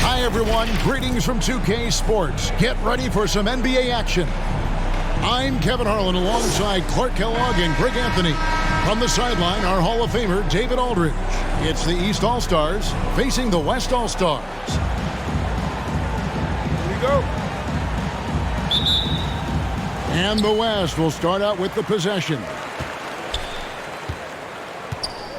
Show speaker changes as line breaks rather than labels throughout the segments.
Hi, everyone. Greetings from 2K Sports. Get ready for some NBA action. I'm Kevin Harlan alongside Clark Kellogg and Greg Anthony. From the sideline, our Hall of Famer, David Aldridge. It's the East All-Stars facing the West All-Stars. Here we go. And the West will start out with the possession.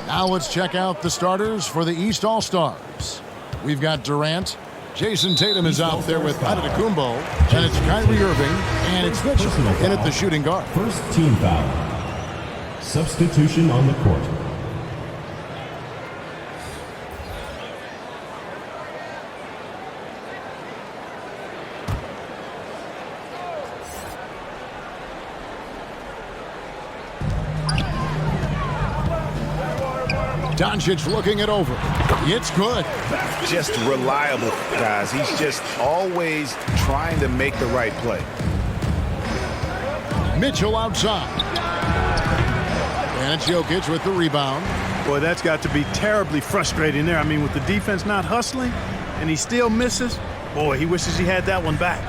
Now let's check out the starters for the East All-Stars. We've got Durant. Jason Tatum is out there with Antetokounmpo. And it's Kyrie Irving. And it's Mitchell in at the shooting guard.
First team foul. Substitution on the court.
Doncic looking it over. It's good.
Just reliable, guys. He's just always trying to make the right play.
Mitchell outside. And it's Jokic with the rebound.
Boy, that's got to be terribly frustrating there. I mean, with the defense not hustling and he still misses, boy, he wishes he had that one back.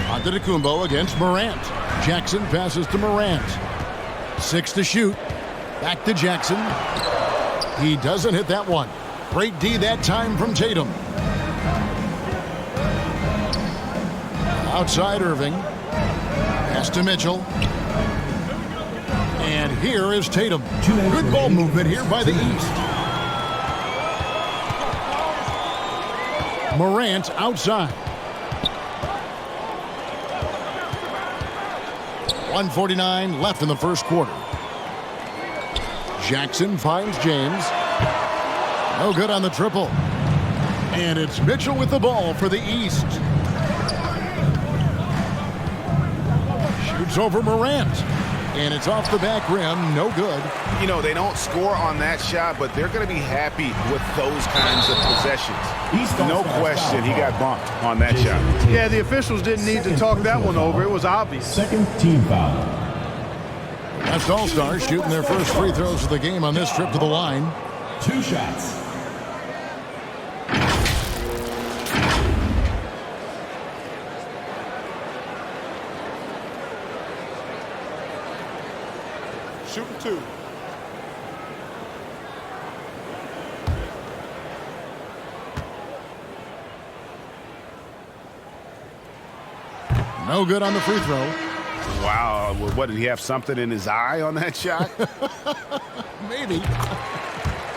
Antetokounmpo against Morant. Jackson passes to Morant. 6 to shoot. Back to Jackson. He doesn't hit that one. Great D that time from Tatum. Outside Irving. Pass to Mitchell. And here is Tatum. Good ball movement here by the East. Morant outside. 1:49 left in the first quarter. Jackson finds James. No good on the triple. And it's Mitchell with the ball for the East. Shoots over Morant. And it's off the back rim. No good.
You know, they don't score on that shot, but they're going to be happy with those kinds of possessions. No question he got bumped on that shot.
Yeah, the officials didn't need to talk that one over. It was obvious.
Second team foul.
West All-Stars shooting their first free throws of the game on this trip to the line.
2 shots.
Shooting 2.
No good on the free throw.
Wow. What, did he have something in his eye on that shot?
Maybe.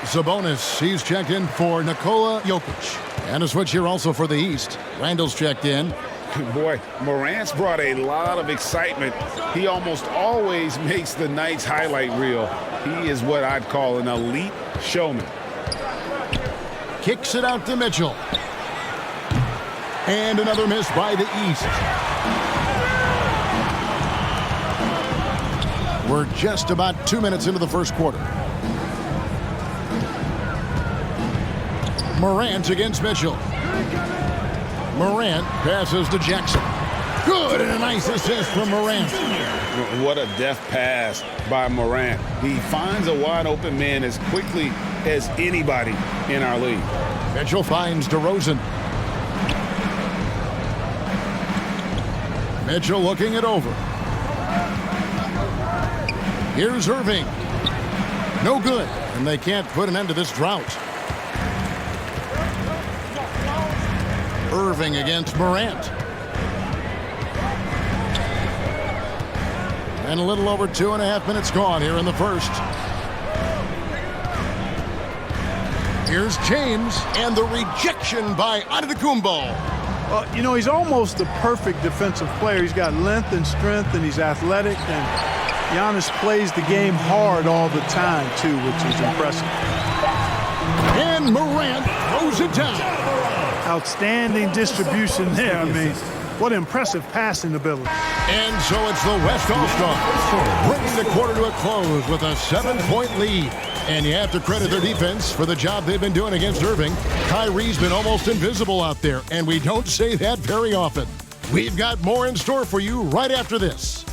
Sabonis, he's checked in for Nikola Jokic. And a switch here also for the East. Randall's checked in.
Boy, Morant's brought a lot of excitement. He almost always makes the night's highlight reel. He is what I'd call an elite showman.
Kicks it out to Mitchell. And another miss by the East. We're just about 2 minutes into the first quarter. Morant against Mitchell. Morant passes to Jackson. Good, and a nice assist from Morant.
What a deft pass by Morant. He finds a wide open man as quickly as anybody in our league.
Mitchell finds DeRozan. Mitchell looking it over. Here's Irving. No good, and they can't put an end to this drought. Irving against Morant. And a little over 2.5 minutes gone here in the first. Here's James, and the rejection by Antetokounmpo.
You know, he's almost the perfect defensive player. He's got length and strength, and he's athletic, and Giannis plays the game hard all the time, too, which is impressive.
And Morant throws it down.
Outstanding distribution there. I mean, what impressive passing ability.
And so it's the West All-Stars bringing the quarter to a close with a 7-point lead. And you have to credit their defense for the job they've been doing against Irving. Kyrie's been almost invisible out there, and we don't say that very often. We've got more in store for you right after this.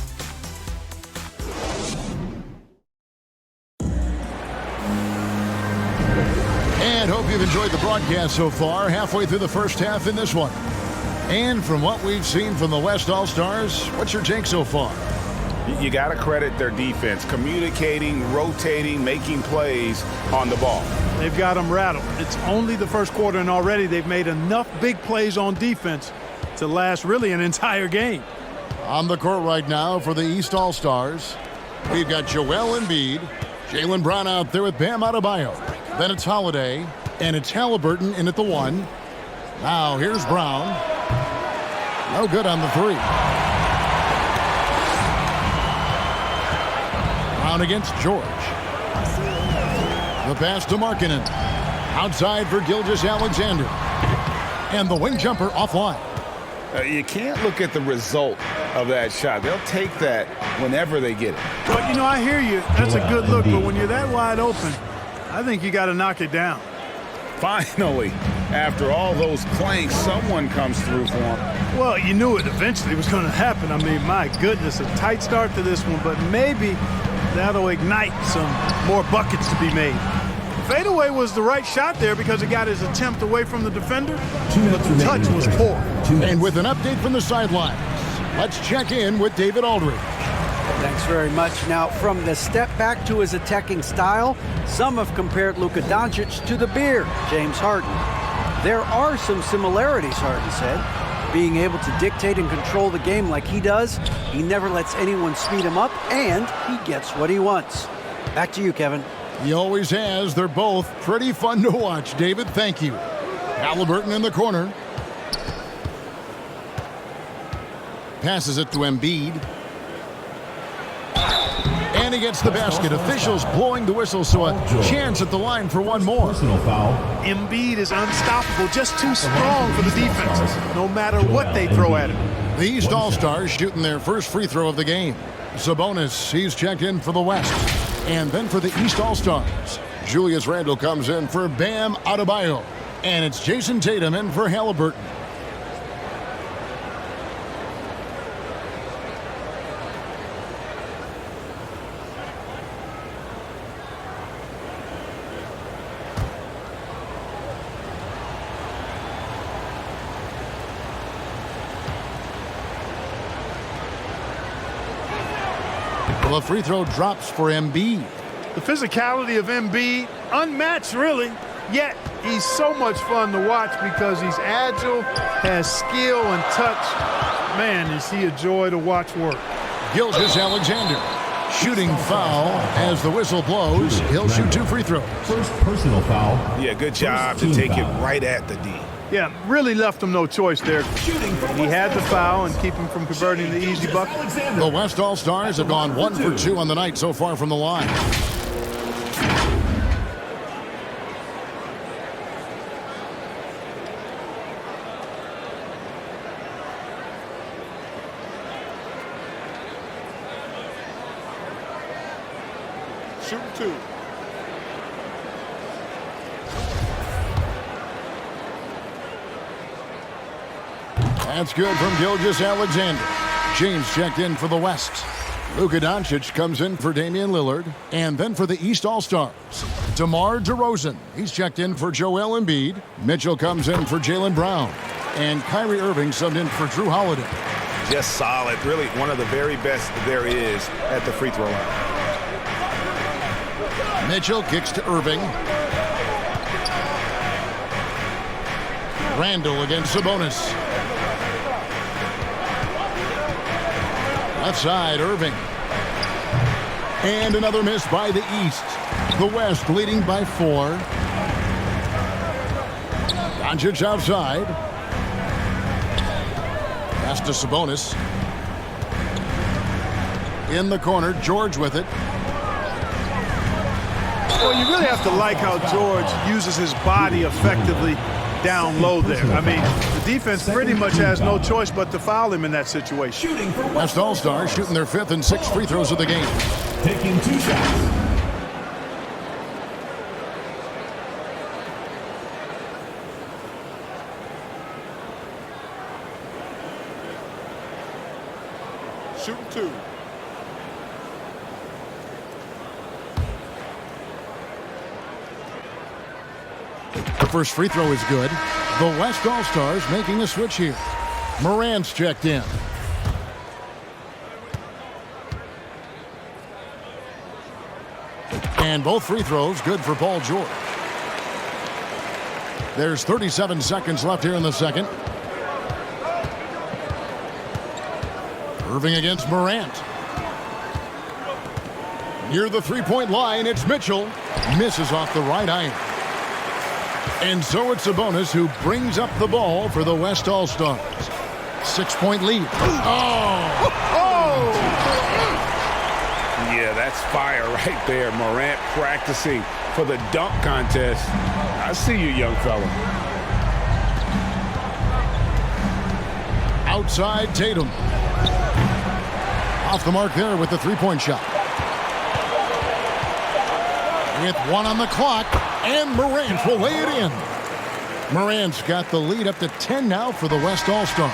And hope you've enjoyed the broadcast so far, halfway through the first half in this one. And from what we've seen from the West All-Stars, what's your take so far?
You got to credit their defense, communicating, rotating, making plays on the ball.
They've got them rattled. It's only the first quarter, and already they've made enough big plays on defense to last really an entire game.
On the court right now for the East All-Stars, we've got Joel Embiid, Jaylen Brown out there with Bam Adebayo. Then it's Holiday, and it's Halliburton in at the 1. Now here's Brown. No good on the 3. Brown against George. The pass to Markkanen. Outside for Gilgeous-Alexander. And the wing jumper offline.
You can't look at the result of that shot. They'll take that whenever they get it.
But, you know, I hear you. That's a good look. But when you're that wide open, I think you got to knock it down.
Finally, after all those clanks, someone comes through for him.
Well, you knew it eventually was going to happen. I mean, my goodness, a tight start to this one. But maybe that'll ignite some more buckets to be made. Fadeaway was the right shot there because it got his attempt away from the defender. But the touch was poor.
And with an update from the sidelines, let's check in with David Aldridge.
Thanks very much. Now, from the step back to his attacking style, some have compared Luka Doncic to the Bear, James Harden. There are some similarities, Harden said. Being able to dictate and control the game like he does, he never lets anyone speed him up, and he gets what he wants. Back to you, Kevin.
He always has. They're both pretty fun to watch. David, thank you. Halliburton in the corner. Passes it to Embiid. And he gets the basket. Officials blowing the whistle, so a chance at the line for one more.
Personal foul.
Embiid is unstoppable, just too strong for the defense, no matter what they throw at him.
The East All-Stars shooting their first free throw of the game. Sabonis, he's checked in for the West. And then for the East All-Stars, Julius Randle comes in for Bam Adebayo. And it's Jason Tatum in for Halliburton. The free throw drops for Embiid.
The physicality of Embiid, unmatched really, yet he's so much fun to watch because he's agile, has skill and touch. Man, is he a joy to watch work.
Gilgeous-Alexander shooting foul as the whistle blows. He'll shoot 2 free throws.
First personal foul.
Yeah, good job to take it right at the D.
Yeah, really left him no choice there. He had the foul and keep him from converting the easy bucket.
The West All-Stars have gone 1 for 2 on the night so far from the line.
Shooting 2.
That's good from Gilgeous-Alexander. James checked in for the West. Luka Doncic comes in for Damian Lillard. And then for the East All-Stars, DeMar DeRozan. He's checked in for Joel Embiid. Mitchell comes in for Jaylen Brown. And Kyrie Irving subbed in for Drew Holiday.
Just solid. Really one of the very best there is at the free throw line.
Mitchell kicks to Irving. Randle against Sabonis. Left side, Irving. And another miss by the East. The West leading by 4. Doncic outside. Pass to Sabonis. In the corner, George with it.
Well, you really have to like how George uses his body effectively down low there. I mean, the defense pretty much has no choice but to foul him in that situation.
West All-Stars shooting their 5th and 6th free throws of the game.
Taking 2 shots.
Shooting 2.
The first free throw is good. The West All-Stars making a switch here. Morant's checked in. And both free throws good for Paul George. There's 37 seconds left here in the second. Irving against Morant. Near the three-point line, it's Mitchell. Misses off the right iron. And so it's Sabonis who brings up the ball for the West All-Stars. 6-point lead.
Yeah, that's fire right there. Morant practicing for the dunk contest. I see you, young fella.
Outside Tatum. Off the mark there with the three-point shot. With 1 on the clock, and Morant will lay it in. Morant's got the lead up to 10 now for the West All-Stars.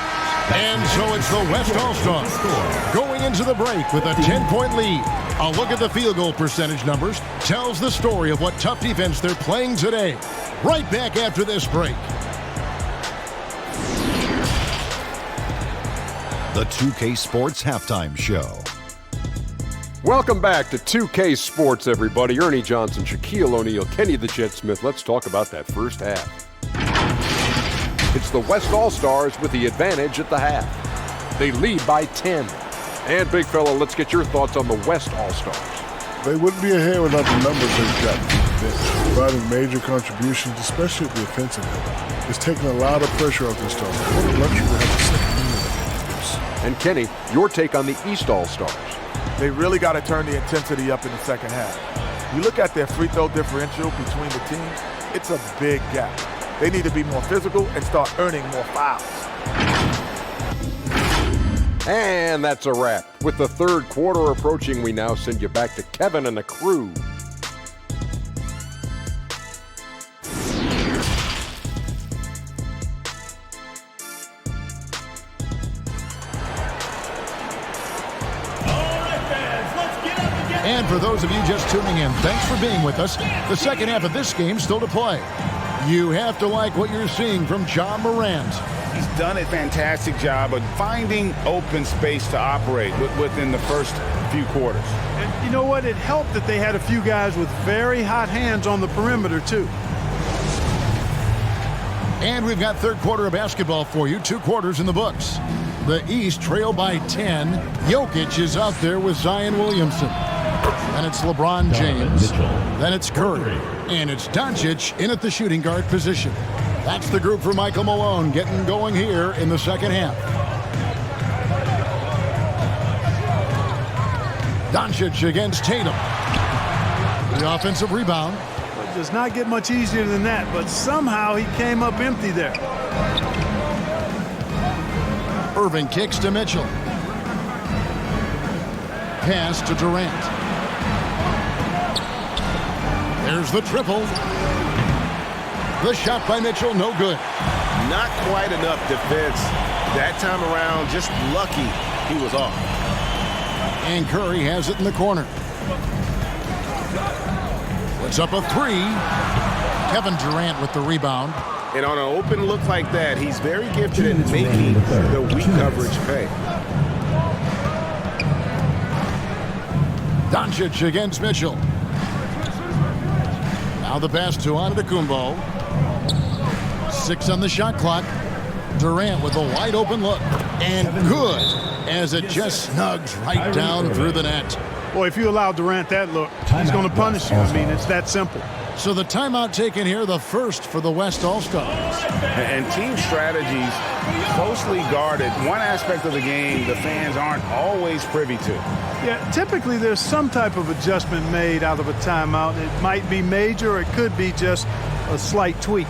And so it's the West All-Stars going into the break with a 10-point lead. A look at the field goal percentage numbers tells the story of what tough defense they're playing today. Right back after this break.
The 2K Sports Halftime Show.
Welcome back to 2K Sports, everybody. Ernie Johnson, Shaquille O'Neal, Kenny the Jet Smith. Let's talk about that first half. It's the West All-Stars with the advantage at the half. They lead by 10. And, big fella, let's get your thoughts on the West All-Stars.
They wouldn't be ahead without the numbers they've got from the bench, providing major contributions, especially at the offensive end. It's taking a lot of pressure off this team. What a luxury to have the second unit.
And, Kenny, your take on the East All-Stars.
They really got to turn the intensity up in the second half. You look at their free throw differential between the teams, it's a big gap. They need to be more physical and start earning more fouls.
And that's a wrap. With the third quarter approaching, we now send you back to Kevin and the crew.
And for those of you just tuning in, thanks for being with us. The second half of this game still to play. You have to like what you're seeing from John Morant.
He's done a fantastic job of finding open space to operate within the first few quarters.
And you know what? It helped that they had a few guys with very hot hands on the perimeter, too.
And we've got third quarter of basketball for you. 2 quarters in the books. The East trail by 10. Jokic is out there with Zion Williamson. Then it's LeBron James. Then it's Curry. And it's Doncic in at the shooting guard position. That's the group for Michael Malone getting going here in the second half. Doncic against Tatum. The offensive rebound.
It does not get much easier than that, but somehow he came up empty there.
Irving kicks to Mitchell. Pass to Durant. There's the triple. The shot by Mitchell, no good.
Not quite enough defense. That time around, just lucky he was off.
And Curry has it in the corner. Puts up a 3. Kevin Durant with the rebound.
And on an open look like that, he's very gifted at making the weak coverage pay.
Doncic against Mitchell. Now the pass to Antetokounmpo. 6 on the shot clock. Durant with a wide open look. And good as it just snugs right down through the net.
Boy, if you allow Durant that look, he's going to punish you. I mean, it's that simple.
So the timeout taken here, the first for the West All-Stars.
And team strategies closely guarded. One aspect of the game the fans aren't always privy to.
Yeah, typically there's some type of adjustment made out of a timeout. It might be major, or it could be just a slight tweak.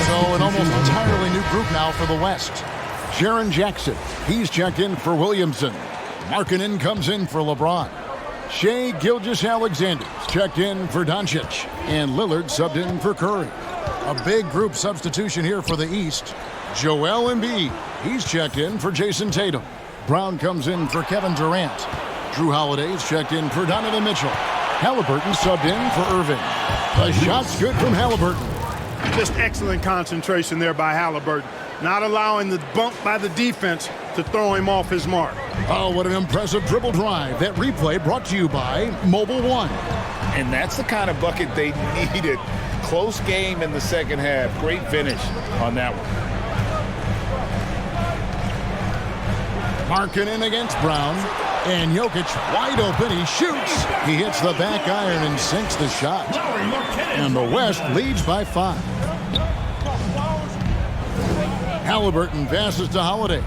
So an almost entirely new group now for the West. Jaren Jackson, he's checked in for Williamson. Markkanen comes in for LeBron. Shai Gilgeous-Alexander checked in for Doncic, and Lillard subbed in for Curry. A big group substitution here for the East. Joel Embiid, he's checked in for Jason Tatum. Brown comes in for Kevin Durant. Drew Holiday's checked in for Donovan Mitchell. Halliburton subbed in for Irving. The shot's good from Halliburton.
Just excellent concentration there by Halliburton. Not allowing the bump by the defense to throw him off his mark.
Oh, what an impressive dribble drive. That replay brought to you by Mobile One.
And that's the kind of bucket they needed. Close game in the second half. Great finish on that one.
Markkanen against Brown. And Jokic wide open. He shoots. He hits the back iron and sinks the shot. And the West leads by 5. Halliburton passes to Holiday.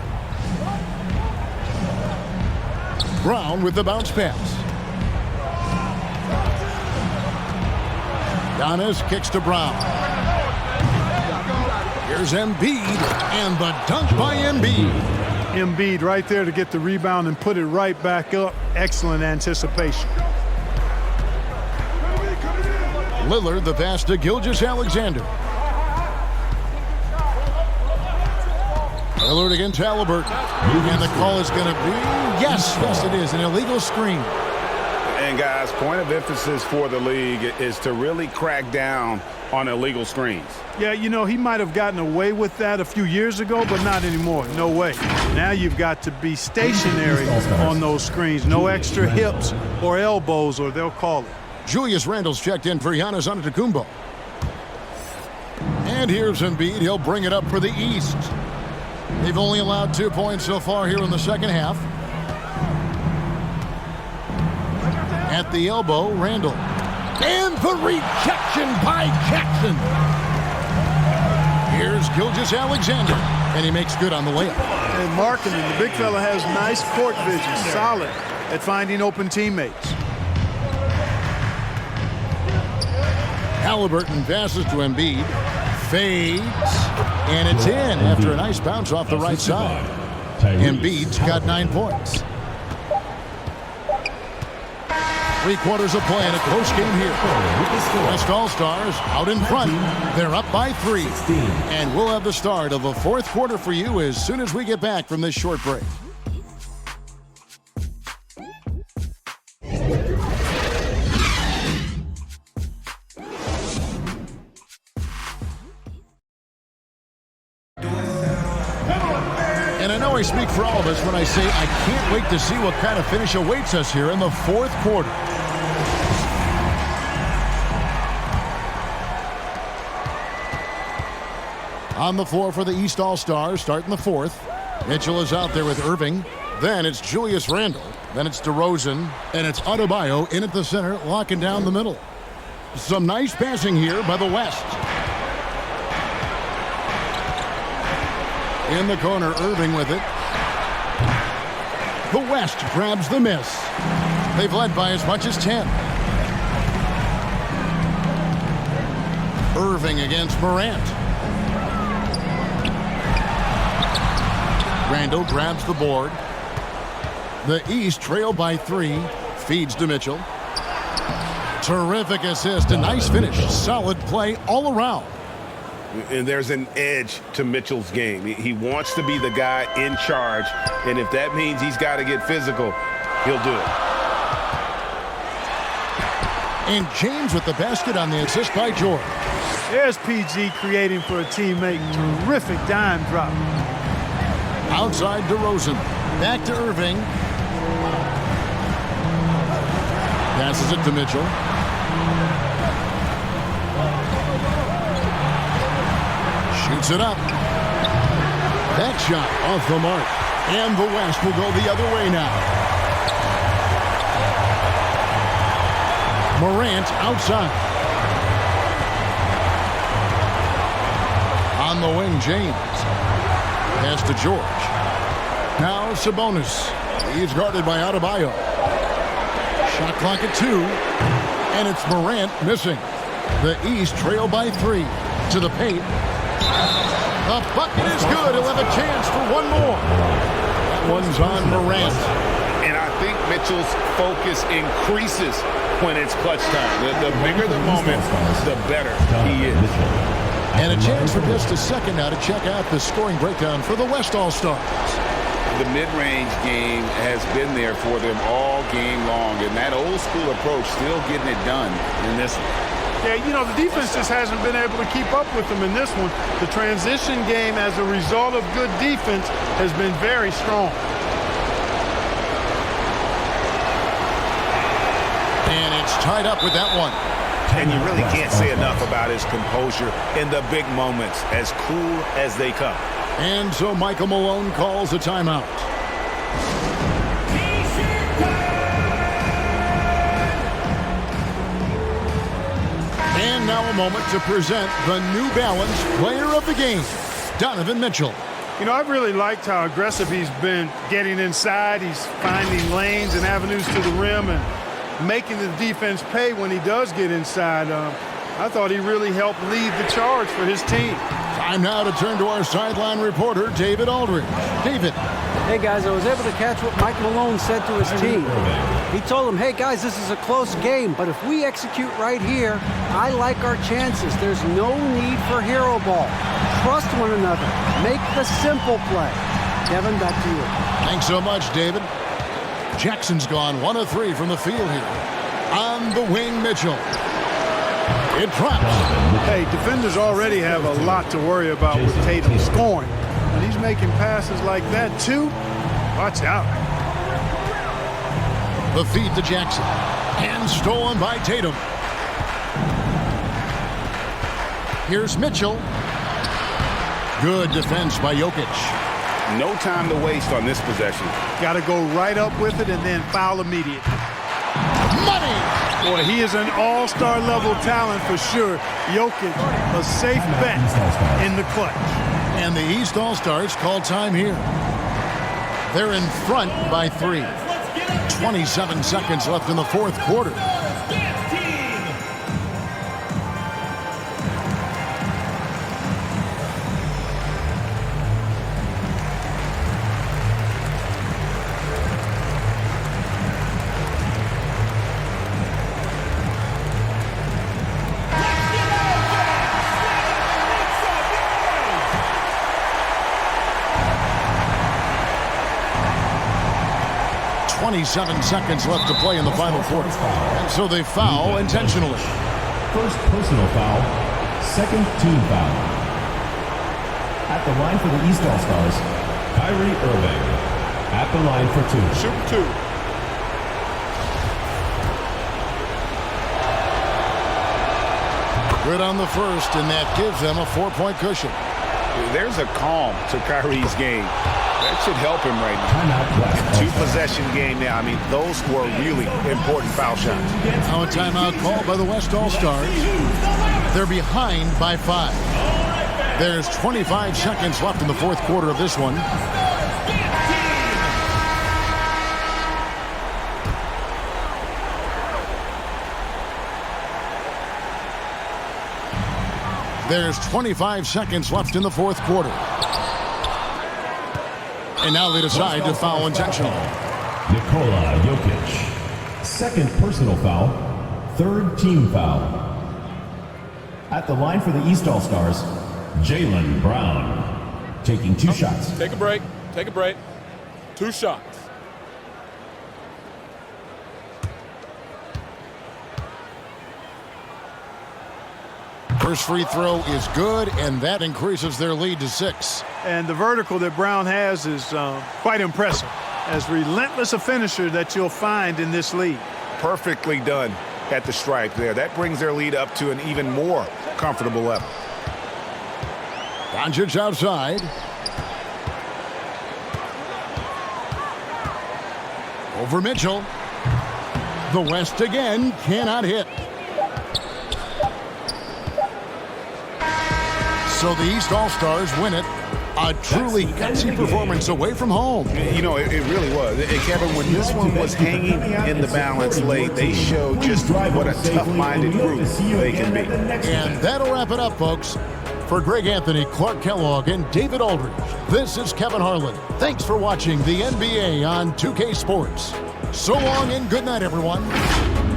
Brown with the bounce pass. Giannis kicks to Brown. Here's Embiid, and the dunk by Embiid.
Embiid right there to get the rebound and put it right back up. Excellent anticipation.
Lillard the pass to Gilgeous-Alexander. Lillard against Halliburton. And the call is going to be, yes, it is, an illegal screen.
And guys, point of emphasis for the league is to really crack down on illegal screens.
Yeah, you know, he might have gotten away with that a few years ago, but not anymore. No way. Now you've got to be stationary on those screens. No extra hips or elbows, or they'll call it.
Julius Randle's checked in for Giannis Antetokounmpo. And here's Embiid. He'll bring it up for the East. They've only allowed 2 points so far here in the second half. At the elbow, Randle. And the rejection by Jackson. Here's Gilgeous-Alexander. And he makes good on the layup.
And Markkanen, the big fella, has nice court vision. Solid at finding open teammates.
Halliburton passes to Embiid. Fades. And it's in after a nice bounce off the right side. Embiid's got 9 points. 3 quarters of play in a close game here. West All-Stars out in front. They're up by 3. And we'll have the start of the 4th quarter for you as soon as we get back from this short break. And I know I speak for all of us when I say I can't wait to see what kind of finish awaits us here in the 4th quarter. On the floor for the East All-Stars, starting the 4th. Mitchell is out there with Irving. Then it's Julius Randle. Then it's DeRozan. And it's Adebayo in at the center, locking down the middle. Some nice passing here by the West. In the corner, Irving with it. The West grabs the miss. They've led by as much as 10. Irving against Morant. Randle grabs the board. The East trail by 3. Feeds to Mitchell. Terrific assist. A nice finish. Solid play all around.
And there's an edge to Mitchell's game. He wants to be the guy in charge. And if that means he's got to get physical, he'll do it.
And James with the basket on the assist by George.
There's PG creating for a teammate. Terrific dime drop.
Outside DeRozan. Back to Irving. Passes it to Mitchell. Shoots it up. That shot off the mark. And the West will go the other way now. Morant outside. On the wing, James. Pass to George. Now Sabonis. He's guarded by Adebayo. Shot clock at 2. And it's Morant missing. The East trail by 3. To the paint. The bucket is good. He'll have a chance for one more. That one's on Morant.
And I think Mitchell's focus increases when it's clutch time. The bigger the moment, the better he is.
And a chance for just a second now to check out the scoring breakdown for the West All-Stars.
The mid-range game has been there for them all game long, and that old-school approach still getting it done in this one.
Yeah, you know, the defense just hasn't been able to keep up with them in this one. The transition game, as a result of good defense, has been very strong.
And it's tied up with that one.
And you really can't say enough about his composure in the big moments, as cool as they come.
And so Michael Malone calls a timeout. And now a moment to present the New Balance Player of the Game, Donovan Mitchell.
You know, I've really liked how aggressive he's been getting inside. He's finding lanes and avenues to the rim and making the defense pay when he does get inside. I thought he really helped lead the charge for his team.
Time now to turn to our sideline reporter, David Aldridge. David.
Hey, guys, I was able to catch what Mike Malone said to his team. He told them, hey, guys, this is a close game, but if we execute right here, I like our chances. There's no need for hero ball. Trust one another. Make the simple play. Kevin, back to you.
Thanks so much, David. Jackson's gone 1 of 3 from the field here. On the wing, Mitchell. It drops.
Hey, defenders already have a lot to worry about with Tatum scoring. When he's making passes like that, too, watch out.
The feed to Jackson. And stolen by Tatum. Here's Mitchell. Good defense by Jokic.
No time to waste on this possession.
Got to go right up with it and then foul immediately.
Money!
Boy, he is an all-star level talent for sure. Jokic, a safe bet in the clutch.
And the East All-Stars call time here. They're in front by 3. 27 seconds left in the fourth quarter. Seven seconds left to play in the final quarter. And so they foul intentionally.
First personal foul, second team foul. At the line for the East All-Stars, Kyrie Irving. At the line for 2.
Shoot 2.
Good on the first, and that gives them a 4-point cushion.
There's a calm to Kyrie's game. That should help him right now.
2-possession game now. I mean, those were really important foul shots.
Now a timeout called by the West All-Stars. They're behind by 5. There's 25 seconds left in the fourth quarter of this one. There's 25 seconds left in the fourth quarter. And now they decide to foul intentionally.
Nikola Jokic. Second personal foul. Third team foul. At the line for the East All-Stars, Jaylen Brown. Taking 2 shots.
Take a break. Take a break. 2 shots.
First free throw is good, and that increases their lead to 6.
And the vertical that Brown has is quite impressive. As relentless a finisher that you'll find in this league.
Perfectly done at the stripe there. That brings their lead up to an even more comfortable level.
Doncic outside. Over Mitchell. The West again cannot hit. So the East All-Stars win it. A truly gutsy performance away from home.
You know, it really was. Kevin, when this one was hanging in the balance late, they showed just what a tough-minded group they can be.
And that'll wrap it up, folks. For Greg Anthony, Clark Kellogg, and David Aldridge, this is Kevin Harlan. Thanks for watching the NBA on 2K Sports. So long and good night, everyone.